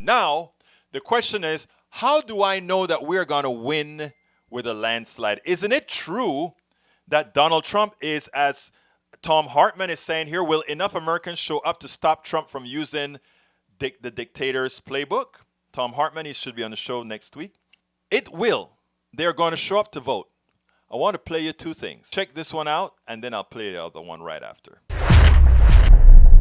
Now, the question is, how do I know that we're going to win with a landslide? Isn't it true that Donald Trump is, as Tom Hartman is saying here, will enough Americans show up to stop Trump from using the dictator's playbook? Tom Hartman, he should be on the show next week. It will. They're going to show up to vote. I want to play you two things. Check this one out, and then I'll play the other one right after.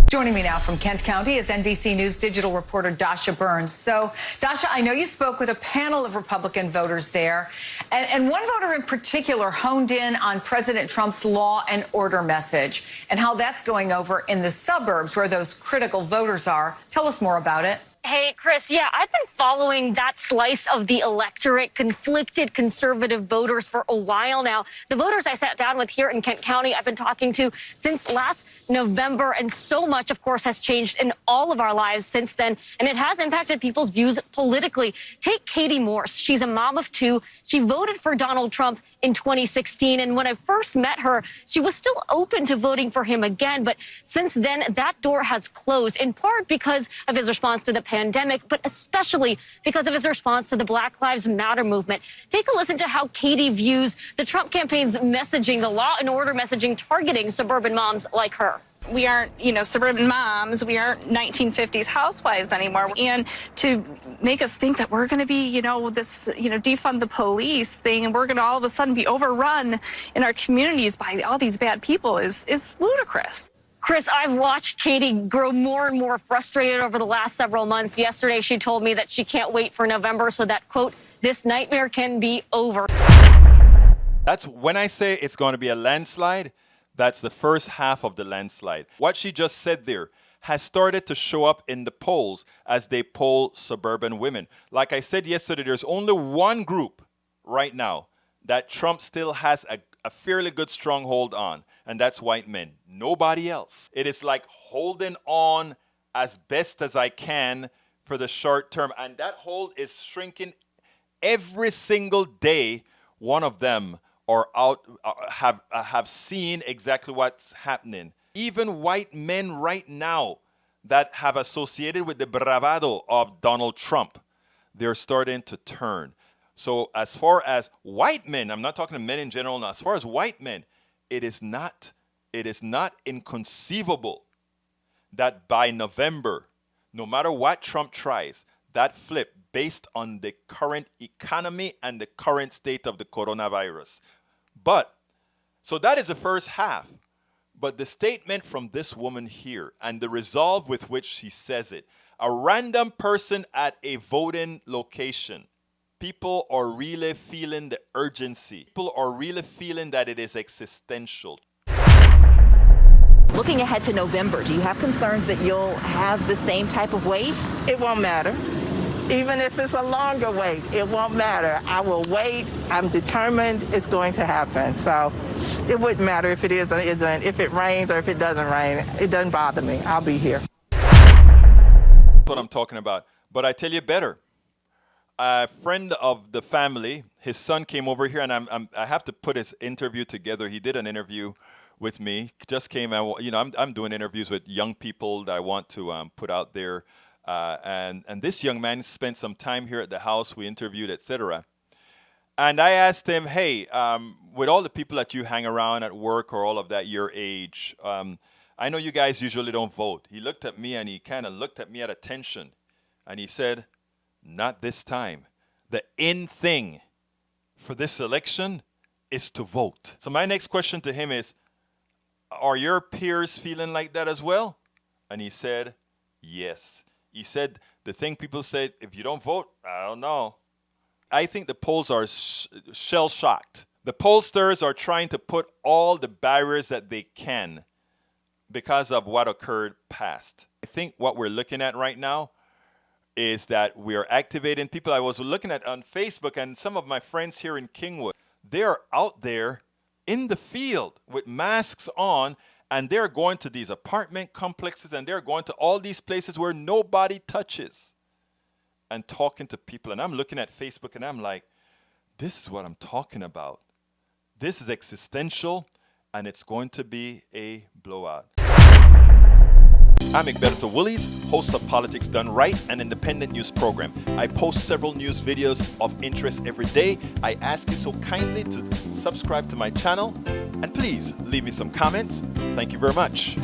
Joining me now from Kent County is NBC News digital reporter Dasha Burns. So, Dasha, I know you spoke with a panel of Republican voters there, and one voter in particular honed in on President Trump's law and order message and how that's going over in the suburbs where those critical voters are. Tell us more about it. Hey, Chris, yeah, I've been following that slice of the electorate, conflicted conservative voters, for a while now. The voters I sat down with here in Kent County, I've been talking to since last November, and so much, of course, has changed in all of our lives since then, and it has impacted people's views politically. Take Katie Morse. She's a mom of two. She voted for Donald Trump in 2016, and when I first met her, she was still open to voting for him again, but since then, that door has closed, in part because of his response to the pandemic, but especially because of his response to the Black Lives Matter movement. Take a listen to how Katie views the Trump campaign's messaging, the law and order messaging targeting suburban moms like her. We aren't, suburban moms. We aren't 1950s housewives anymore. And to make us think that we're going to be, this, defund the police thing, and we're going to all of a sudden be overrun in our communities by all these bad people is ludicrous. Chris, I've watched Katie grow more and more frustrated over the last several months. Yesterday, she told me that she can't wait for November so that, quote, this nightmare can be over. That's when I say it's going to be a landslide. That's the first half of the landslide. What she just said there has started to show up in the polls as they poll suburban women. Like I said yesterday, there's only one group right now that Trump still has a fairly good stronghold on, and that's white men. Nobody else. It is like holding on as best as I can for the short term, and that hold is shrinking every single day. One of them are out, have seen exactly what's happening. Even white men right now that have associated with the bravado of Donald Trump, they're starting to turn. So as far as white men, I'm not talking to men in general now, as far as white men, it is not inconceivable that by November, no matter what Trump tries, that flip based on the current economy and the current state of the coronavirus. But, so that is the first half. But the statement from this woman here and the resolve with which she says it, a random person at a voting location, people are really feeling the urgency. People are really feeling that it is existential. Looking ahead to November, do you have concerns that you'll have the same type of wait? It won't matter. Even if it's a longer wait, it won't matter. I will wait. I'm determined it's going to happen. So it wouldn't matter if it is or isn't, if it rains or if it doesn't rain. It doesn't bother me. I'll be here. That's what I'm talking about. But I tell you better. A friend of the family, his son came over here, and I have to put his interview together. He did an interview with me. Just came, I'm doing interviews with young people that I want to put out there. And this young man spent some time here at the house. We interviewed, etc. And I asked him, hey, with all the people that you hang around at work or all of that, your age, I know you guys usually don't vote. He looked at me and he kind of looked at me at attention. And he said, not this time. The in thing for this election is to vote. So my next question to him is, are your peers feeling like that as well? And he said, yes. He said, the thing people said, if you don't vote, I don't know. I think the polls are shell-shocked. The pollsters are trying to put all the barriers that they can because of what occurred past. I think what we're looking at right now is that we are activating people. I was looking at on Facebook, and some of my friends here in Kingwood, they are out there in the field with masks on, and they're going to these apartment complexes, and they're going to all these places where nobody touches and talking to people. And I'm looking at Facebook, and I'm like, this is what I'm talking about. This is existential, and it's going to be a blowout. I'm Egberto Willies, host of Politics Done Right, an independent news program. I post several news videos of interest every day. I ask you so kindly to subscribe to my channel, and please leave me some comments. Thank you very much.